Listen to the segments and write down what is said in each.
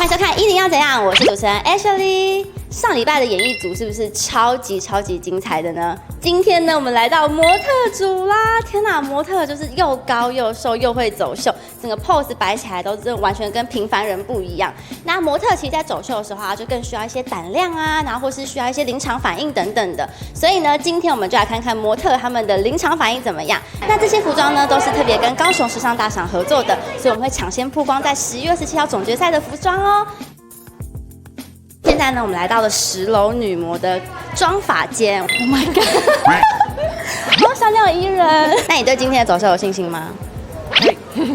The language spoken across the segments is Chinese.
欢迎收看《10要怎样》，我是主持人 Ashley。上礼拜的演艺组是不是超级精彩的呢？今天呢，我们来到模特组啦！天哪，模特就是又高又瘦又会走秀，整个 pose 摆起来都真的完全跟平凡人不一样。那模特其实在走秀的时候啊，就更需要一些胆量啊，然后或是需要一些临场反应等等的。所以呢，今天我们就来看看模特他们的临场反应怎么样。那这些服装呢，都是特别跟高雄时尚大赏合作的，所以我们会抢先曝光在11月27号总决赛的服装哦。现在呢，我们来到了10楼女模的妆发间。Oh my god！ 好小鸟依人。那你对今天的走秀有信心吗？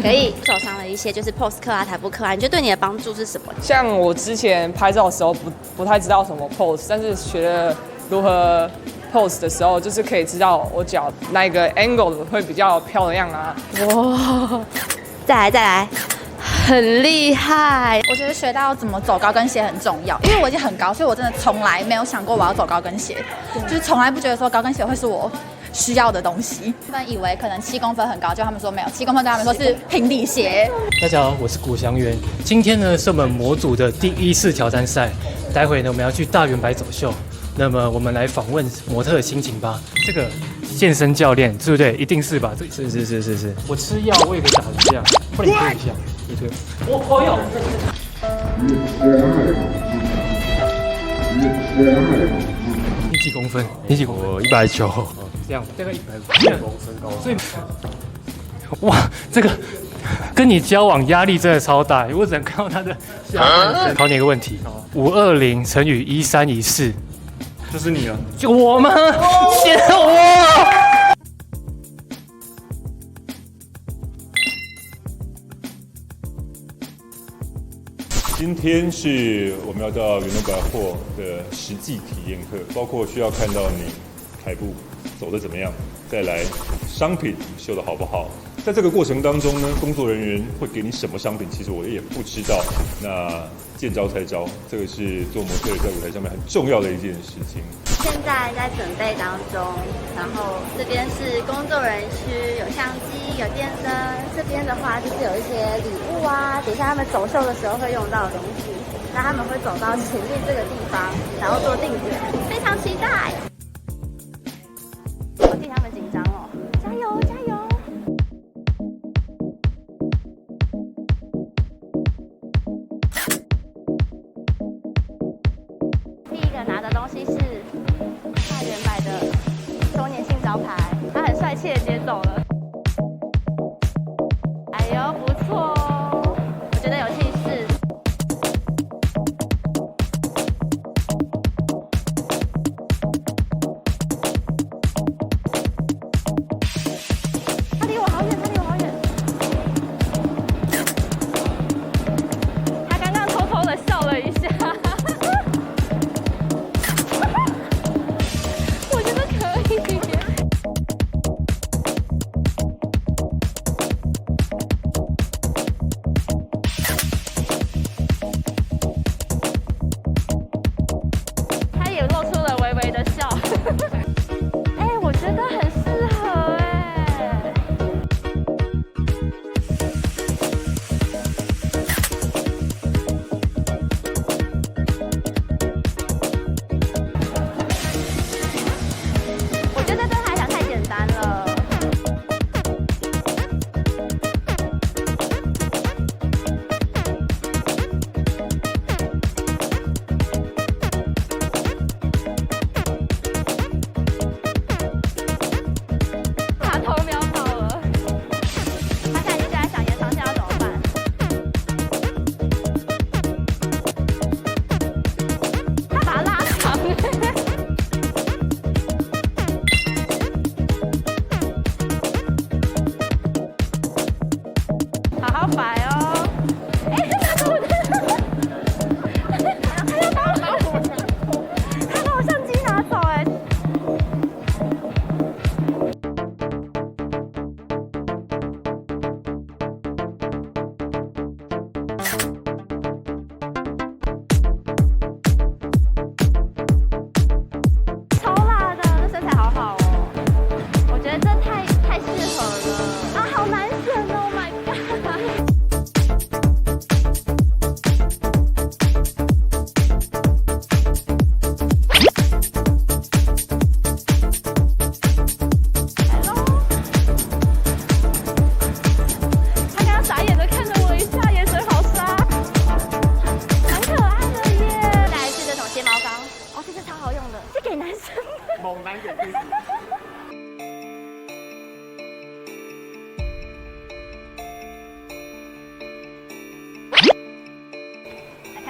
可以。走上了一些就是 pose 课啊、台步课啊，你觉得对你的帮助是什么？像我之前拍照的时候不太知道什么 pose， 但是学了如何 pose 的时候，就是可以知道我脚那一个 angle 会比较漂亮啊。哇！再来。很厉害，我觉得学到怎么走高跟鞋很重要，因为我已经很高，所以我真的从来没有想过我要走高跟鞋，就是从来不觉得说高跟鞋会是我需要的东西。他们以为可能7公分很高，就他们说没有，7公分对他们说是平底鞋。大家好，我是古祥元，今天呢是我们模组的第1次挑战赛，待会呢我们要去大圆柏走秀，那么我们来访问模特的心情吧。这个健身教练对不对？一定是吧？是。我吃药我也可以打成这样，不然你推一下。对，我有。你几公分？我190。这样，大概150身高。所以，哇，这个跟你交往压力真的超大。我只能看到他的下半身。考你一个问题：520乘以1314，就是你了。就我吗？谢我。今天是我们要到云南百货的实际体验课，包括需要看到你台步走得怎么样，再来商品秀得好不好。在这个过程当中呢，工作人员会给你什么商品，其实我也不知道。那见招拆招，这个是做模特在舞台上面很重要的一件事情。现在在准备当中，然后这边是工作人员区，有相机，有电灯。这边的话就是有一些礼物啊，等一下他们走秀的时候会用到的东西。那他们会走到前面这个地方，然后做定点，非常期待。我替他们紧张哦，加油加油！第一个拿的东西是大圆柏的周年庆招牌，他很帅气的接走了。哎呦，不错哦，我觉得有气势。他离我好远，他刚刚偷偷的笑了一下。我觉得可以。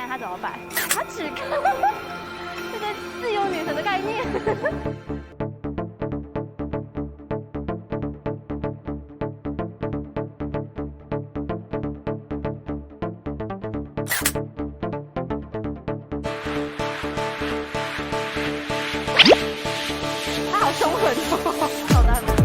看她怎么摆，她只看这个自由女神的概念。她好凶狠哦，走得很不错。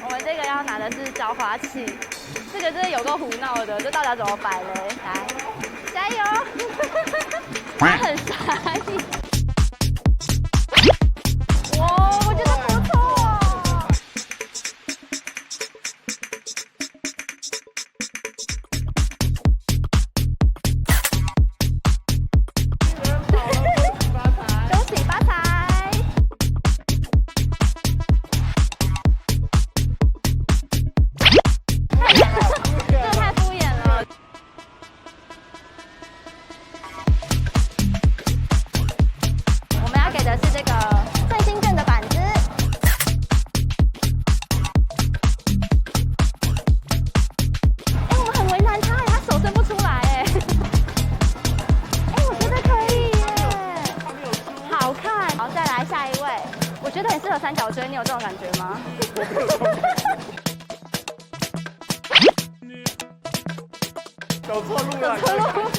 我们这个要拿的是浇花器，这个真的有够胡闹的，这到底要怎么摆嘞？来，加油！他很傻眼。哇，我觉得不错哦。恭喜发财！这太敷衍了。我们要给的是这个最新卷的板子。哎，我们很为难他，他手伸不出来哎。哎，我觉得可以耶，好看。好，再来下一位，我觉得很适合三角锥，你有这种感觉吗？走错路了。走错路。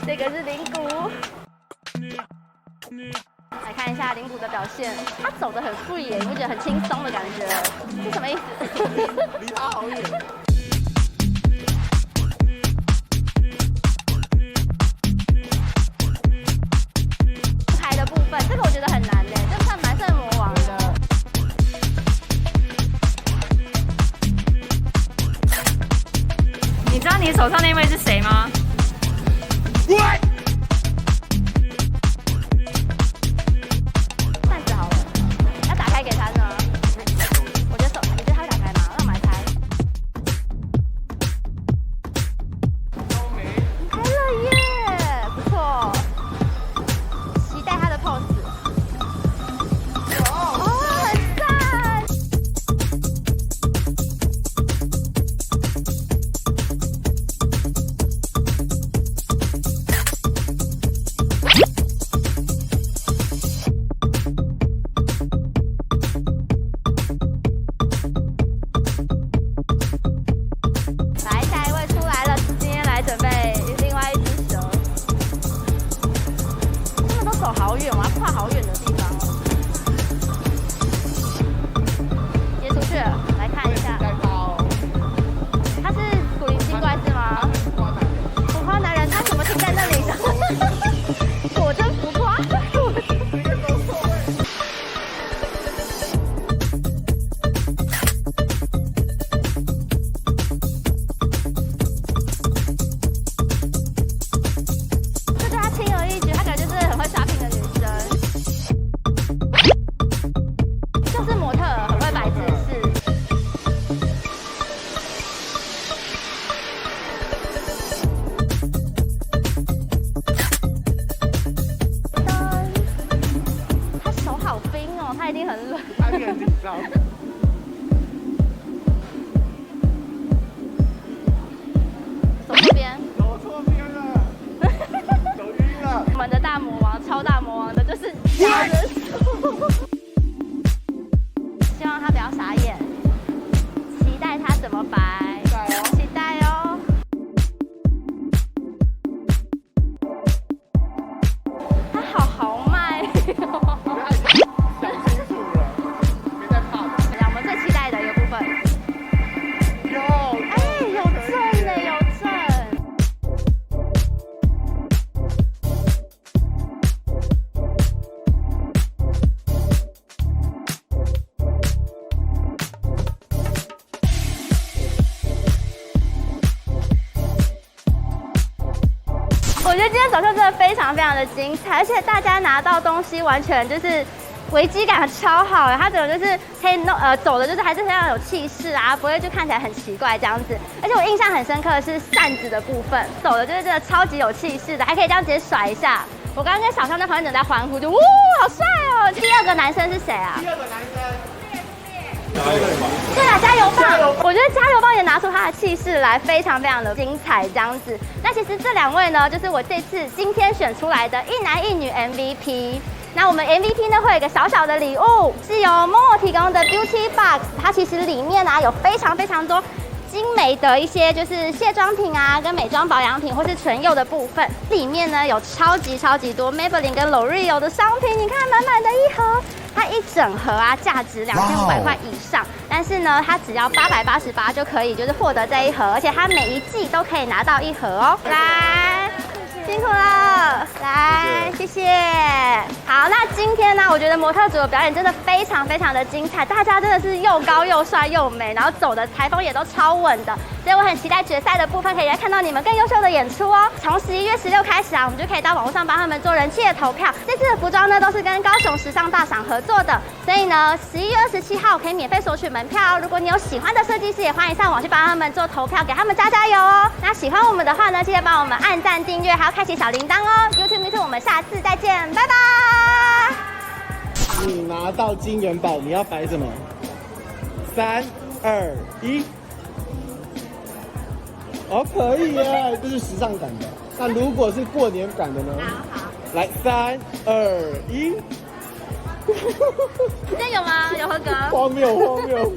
这个是铃鼓，来看一下铃鼓的表现。他走得很 free 耶，你不觉得很轻松的感觉？是什么意思？离他好远。拍的部分，这个我觉得很难嘞，这算蛮胜魔王的。你知道你手上那位是谁吗？扇子好了，要打开给他呢。我觉得手，你觉得他会打开吗？让我们来猜。开了耶，不错。期待他的 pose。哦，很赞。来，下一位出来了，今天来准备另外一只蛇。他们都走好远，我要跨好远的地方哦。接出去了，来看一下。他是古灵精怪是吗？浮夸男人，他怎么停在那里的？果真浮夸。这对他轻而易举，他感觉就是很会 shopping 的女生，就是模特儿，很会摆姿势。他手好冰哦，他一定很冷。他很紧张。走这边。走错边了。走晕了。我们的大魔王，超大魔王的就是咬人手。希望他不要傻我觉得今天走秀真的非常非常的精彩，而且大家拿到东西完全就是危机感超好哎，它整个就是可以走的就是还是非常有气势啊，不会就看起来很奇怪这样子。而且我印象很深刻的是扇子的部分，走的就是真的超级有气势的，还可以这样直接甩一下。我刚刚跟小象在旁边等在欢呼，就哇好帅哦！第二个男生是谁啊？第二个男生。对啊，加油棒！我觉得加油棒也拿出他的气势来，非常非常的精彩这样子。那其实这2位呢，就是我这次今天选出来的一男一女 MVP。那我们 MVP 呢会有一个小小的礼物，是由 Momo 提供的 Beauty Box， 它其实里面有非常非常多精美的一些就是卸妆品啊，跟美妆保养品或是唇釉的部分，里面呢有超级多 Maybelline 跟 L'Oreal 的商品，你看满满的一盒。它一整盒啊，价值2500块以上，但是呢，它只要888就可以，就是获得这一盒，而且它每一季都可以拿到一盒哦。来，辛苦了，来，谢谢。好，那今天呢，我觉得模特组的表演真的非常非常的精彩，大家真的是又高又帅又美，然后走的台风也都超稳的，所以我很期待决赛的部分可以来看到你们更优秀的演出哦。从11月16开始啊，我们就可以到网络上帮他们做人气的投票。这次的服装呢，都是跟高雄时尚大赏合作的，所以呢，11月27号可以免费索取门票哦。如果你有喜欢的设计师，也欢迎上网去帮他们做投票，给他们加油哦。那喜欢我们的话呢，记得帮我们按赞、订阅，还要开启小铃铛哦。YouTube Me Too， 我们下次再见，拜拜。你拿到金元宝，你要摆什么？3、2、1。哦，可以耶，这是时尚感的。那如果是过年感的呢？好，来3、2、1。这有吗？有合格？荒谬。